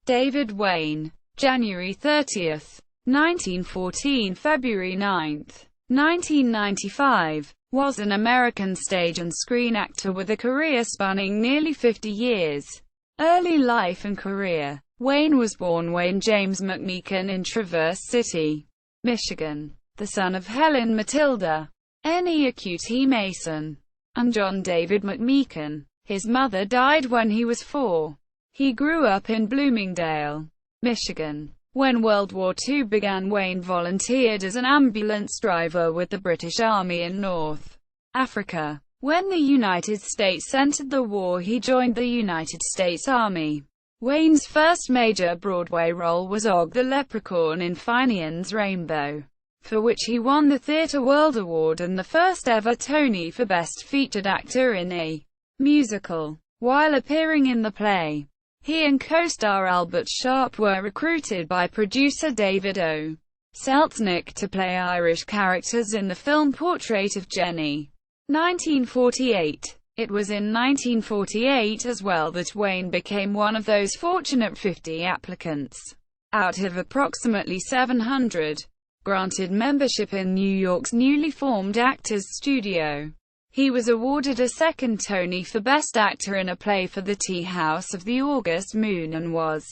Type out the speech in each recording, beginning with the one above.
David Wayne, January 30, 1914 – February 9, 1995, was an American stage and screen actor with a career spanning nearly 50 years. Early life and career. Wayne was born Wayne James McMeekin in Traverse City, Michigan, the son of Helen Matilda N.E. Mason and John David McMeekin. His mother died when he was 4. He grew up in Bloomingdale, Michigan. When World War II began, Wayne volunteered as an ambulance driver with the British Army in North Africa. When the United States entered the war, he joined the United States Army. Wayne's first major Broadway role was Og the Leprechaun in Finian's Rainbow, for which he won the Theatre World Award and the first ever Tony for Best Featured Actor in a Musical. While appearing in the play, he and co-star Albert Sharp were recruited by producer David O. Selznick to play Irish characters in the film Portrait of Jenny. 1948. It was in 1948 as well that Wayne became one of those fortunate 50 applicants, out of approximately 700, granted membership in New York's newly formed Actors Studio. He was awarded a second Tony for Best Actor in a Play for the Tea House of the August Moon and was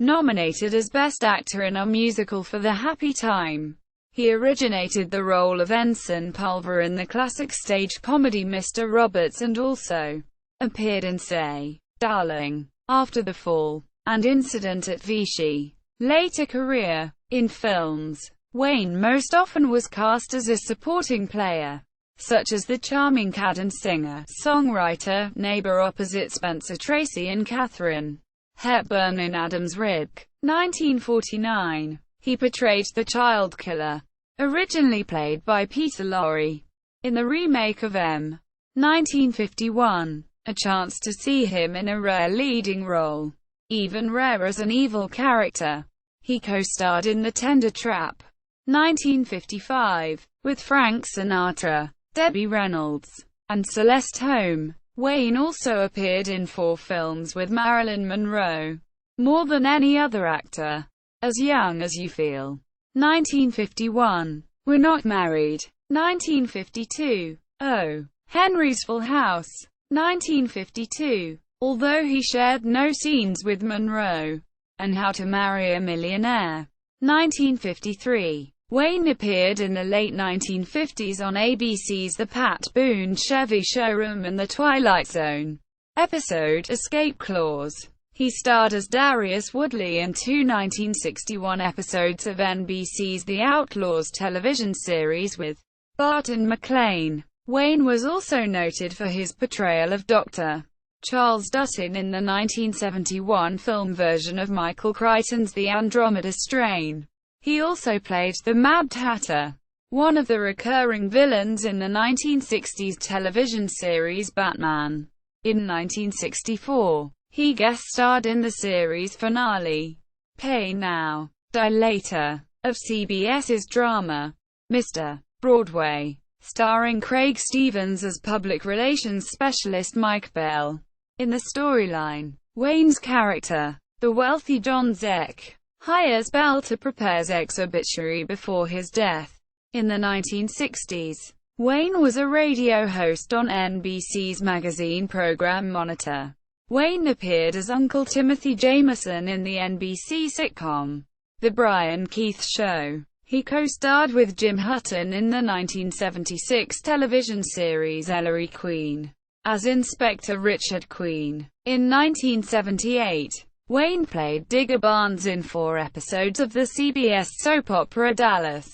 nominated as Best Actor in a Musical for The Happy Time. He originated the role of Ensign Pulver in the classic stage comedy Mr. Roberts and also appeared in Say, Darling, After the Fall, and Incident at Vichy. Later career. In films, Wayne most often was cast as a supporting player, such as the charming cad and singer-songwriter, neighbor opposite Spencer Tracy and Katharine Hepburn in Adam's Rib. 1949. He portrayed the child killer, originally played by Peter Lorre, in the remake of M. 1951. A chance to see him in a rare leading role, even rare as an evil character. He co-starred in The Tender Trap. 1955, with Frank Sinatra, Debbie Reynolds, and Celeste Holm. Wayne also appeared in 4 films with Marilyn Monroe, more than any other actor. As Young as You Feel. 1951. We're Not Married. 1952. Oh, Henry's Full House. 1952. Although he shared no scenes with Monroe. And How to Marry a Millionaire. 1953. Wayne appeared in the late 1950s on ABC's The Pat Boone Chevy Showroom and The Twilight Zone episode Escape Clause. He starred as Darius Woodley in 2 1961 episodes of NBC's The Outlaws television series with Barton McLean. Wayne was also noted for his portrayal of Dr. Charles Dutton in the 1971 film version of Michael Crichton's The Andromeda Strain. He also played the Mad Hatter, one of the recurring villains in the 1960s television series Batman. In 1964, he guest-starred in the series finale, Pay Now, Die Later, of CBS's drama, Mr. Broadway, starring Craig Stevens as public relations specialist Mike Bell. In the storyline, Wayne's character, the wealthy John Zeck, hires Bell to prepare Zeck's obituary before his death. In the 1960s, Wayne was a radio host on NBC's magazine program Monitor. Wayne appeared as Uncle Timothy Jameson in the NBC sitcom, The Brian Keith Show. He co-starred with Jim Hutton in the 1976 television series Ellery Queen, as Inspector Richard Queen. In 1978, Wayne played Digger Barnes in 4 episodes of the CBS soap opera Dallas.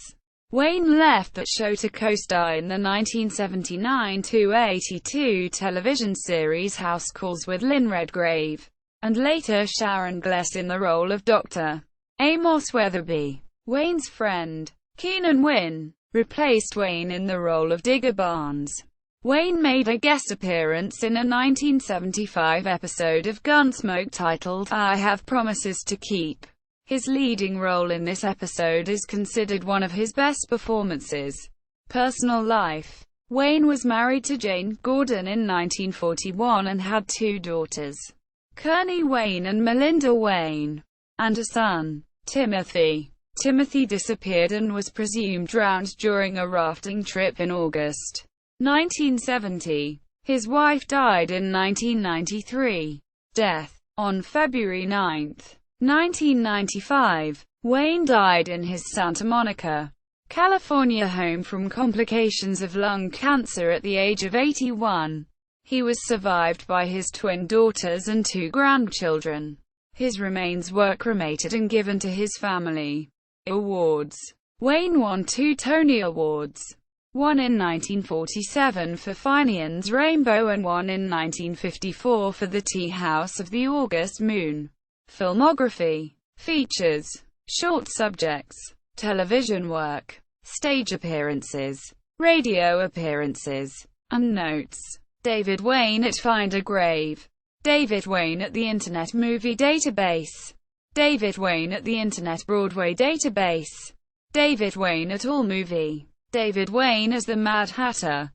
Wayne left that show to co-star in the 1979–82 television series House Calls with Lynn Redgrave, and later Sharon Gless in the role of Dr. Amos Weatherby. Wayne's friend, Keenan Wynn, replaced Wayne in the role of Digger Barnes. Wayne made a guest appearance in a 1975 episode of Gunsmoke titled, I Have Promises to Keep. His leading role in this episode is considered one of his best performances. Personal life. Wayne was married to Jane Gordon in 1941 and had 2 daughters, Kearney Wayne and Melinda Wayne. and a son, Timothy. Timothy disappeared and was presumed drowned during a rafting trip in August 1970. His wife died in 1993. Death. On February 9, 1995, Wayne died in his Santa Monica, California home from complications of lung cancer at the age of 81. He was survived by his twin daughters and 2 grandchildren. His remains were cremated and given to his family. Awards. Wayne won 2 Tony Awards. One in 1947 for Finian's Rainbow and one in 1954 for The Tea House of the August Moon. Filmography. Features. Short subjects. Television work. Stage appearances. Radio appearances. And notes. David Wayne at Find a Grave. David Wayne at the Internet Movie Database. David Wayne at the Internet Broadway Database. David Wayne at AllMovie. David Wayne as the Mad Hatter.